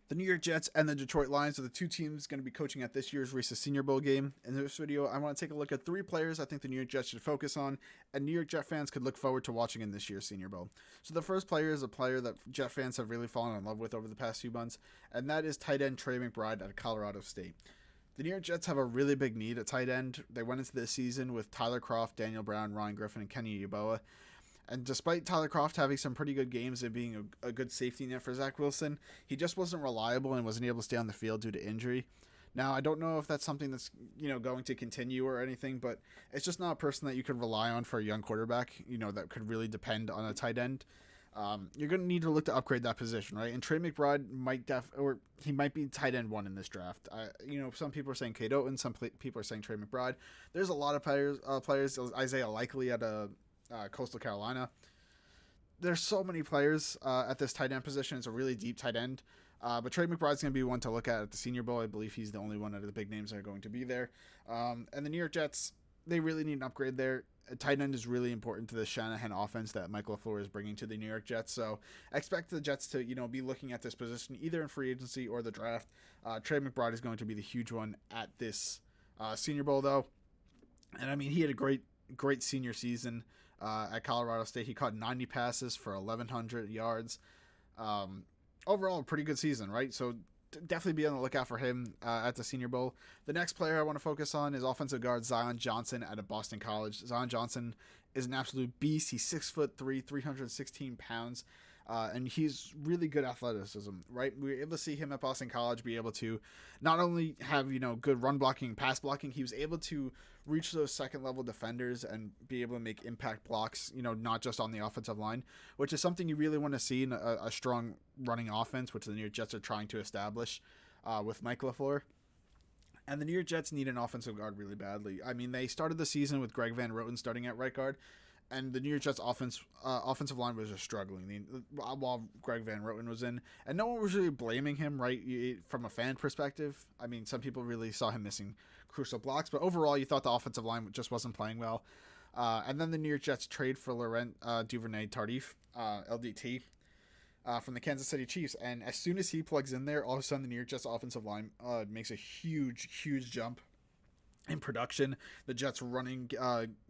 The New York Jets and the Detroit Lions are the two teams going to be coaching at this year's Reese's Senior Bowl game. In this video, I want to take a look at three players I think the New York Jets should focus on, and New York Jet fans could look forward to watching in this year's Senior Bowl. So the first player is a player that Jet fans have really fallen in love with over the past few months, and that is tight end Trey McBride at Colorado State. The New York Jets have a really big need at tight end. They went into this season with Tyler Kroft, Daniel Brown, Ryan Griffin, and Kenny Yeboah. And despite Tyler Kroft having some pretty good games and being a good safety net for Zach Wilson, he just wasn't reliable and wasn't able to stay on the field due to injury. Now, I don't know if that's something that's going to continue or anything, but it's just not a person that you can rely on for a young quarterback, that could really depend on a tight end. You're going to need to look to upgrade that position, right? And Trey McBride he might be tight end one in this draft. Some people are saying Cade Otton, some people are saying Trey McBride. There's a lot of players, Isaiah Likely at Coastal Carolina. There's so many players at this tight end position. It's a really deep tight end. But Trey McBride's going to be one to look at the Senior Bowl. I believe he's the only one out of the big names that are going to be there. And the New York Jets, they really need an upgrade there. A tight end is really important to the Shanahan offense that Mike LaFleur is bringing to the New York Jets. So I expect the Jets to, be looking at this position either in free agency or the draft. Trey McBride is going to be the huge one at this Senior Bowl, though. And I mean, he had a great senior season at Colorado State. He caught 90 passes for 1,100 yards. Overall, a pretty good season, right? So definitely be on the lookout for him at the Senior Bowl. The next player I want to focus on is offensive guard Zion Johnson out of Boston College. Zion Johnson is an absolute beast. He's 6'3", 316 pounds. And he's really good athleticism, right? We were able to see him at Boston College be able to not only have, good run blocking, pass blocking, he was able to reach those second level defenders and be able to make impact blocks, not just on the offensive line, which is something you really want to see in a strong running offense, which the New York Jets are trying to establish with Mike LaFleur. And the New York Jets need an offensive guard really badly. I mean, they started the season with Greg Van Roten starting at right guard, and the New York Jets offensive line was just struggling while Greg Van Roten was in. And no one was really blaming him, right, from a fan perspective. I mean, some people really saw him missing crucial blocks, but overall you thought the offensive line just wasn't playing well. And then the New York Jets trade for Laurent Duvernay-Tardif, LDT, from the Kansas City Chiefs. And as soon as he plugs in there, all of a sudden the New York Jets offensive line makes a huge jump in production. The Jets running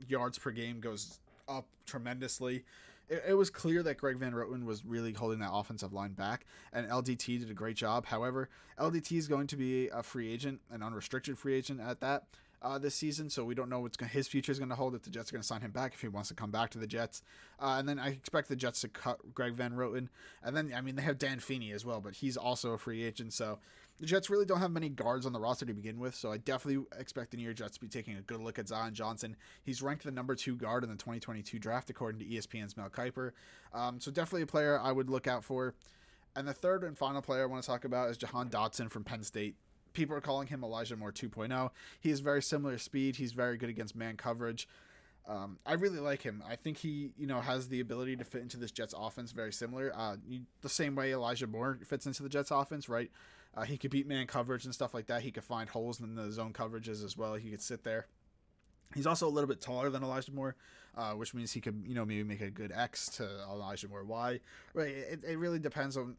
yards per game goes up tremendously. It was clear that Greg Van Roten was really holding that offensive line back, and LDT did a great job. However, LDT is going to be a free agent, an unrestricted free agent at that, this season, so we don't know his future is going to hold, if the Jets are going to sign him back, if he wants to come back to the Jets. And then I expect the Jets to cut Greg Van Roten. And then, I mean, they have Dan Feeney as well, but he's also a free agent, so the Jets really don't have many guards on the roster to begin with, so I definitely expect the New York Jets to be taking a good look at Zion Johnson. He's ranked the number 2 guard in the 2022 draft, according to ESPN's Mel Kiper. So definitely a player I would look out for. And the third and final player I want to talk about is Jahan Dotson from Penn State. People are calling him Elijah Moore 2.0. He has very similar speed. He's very good against man coverage. I really like him. I think he, has the ability to fit into this Jets offense very similar. The same way Elijah Moore fits into the Jets offense, right? He could beat man coverage and stuff like that. He could find holes in the zone coverages as well. He could sit there. He's also a little bit taller than Elijah Moore, which means he could, maybe make a good X to Elijah Moore Y. Right? It really depends on,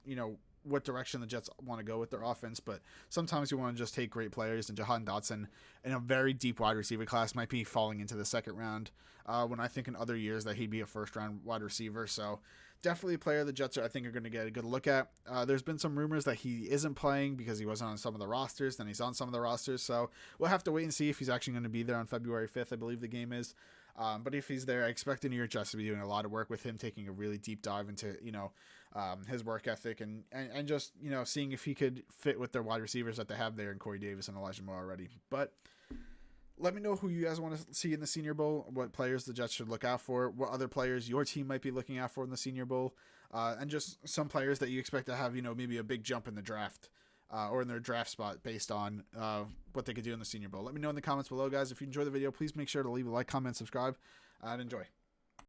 what direction the Jets want to go with their offense, but sometimes you want to just take great players, and Jahan Dotson in a very deep wide receiver class might be falling into the second round, when I think in other years that he'd be a first round wide receiver. So definitely a player the Jets are going to get a good look at. There's been some rumors that he isn't playing because he wasn't on some of the rosters, then he's on some of the rosters, so we'll have to wait and see if he's actually going to be there on February 5th, I believe the game is. But if he's there, I expect the New York Jets to be doing a lot of work with him, taking a really deep dive into, his work ethic and just, seeing if he could fit with their wide receivers that they have there in Corey Davis and Elijah Moore already. But let me know who you guys want to see in the Senior Bowl, what players the Jets should look out for, what other players your team might be looking out for in the Senior Bowl, and just some players that you expect to have, maybe a big jump in the draft. Or in their draft spot based on what they could do in the Senior Bowl. Let me know in the comments below, guys. If you enjoy the video, please make sure to leave a like, comment, subscribe, and enjoy.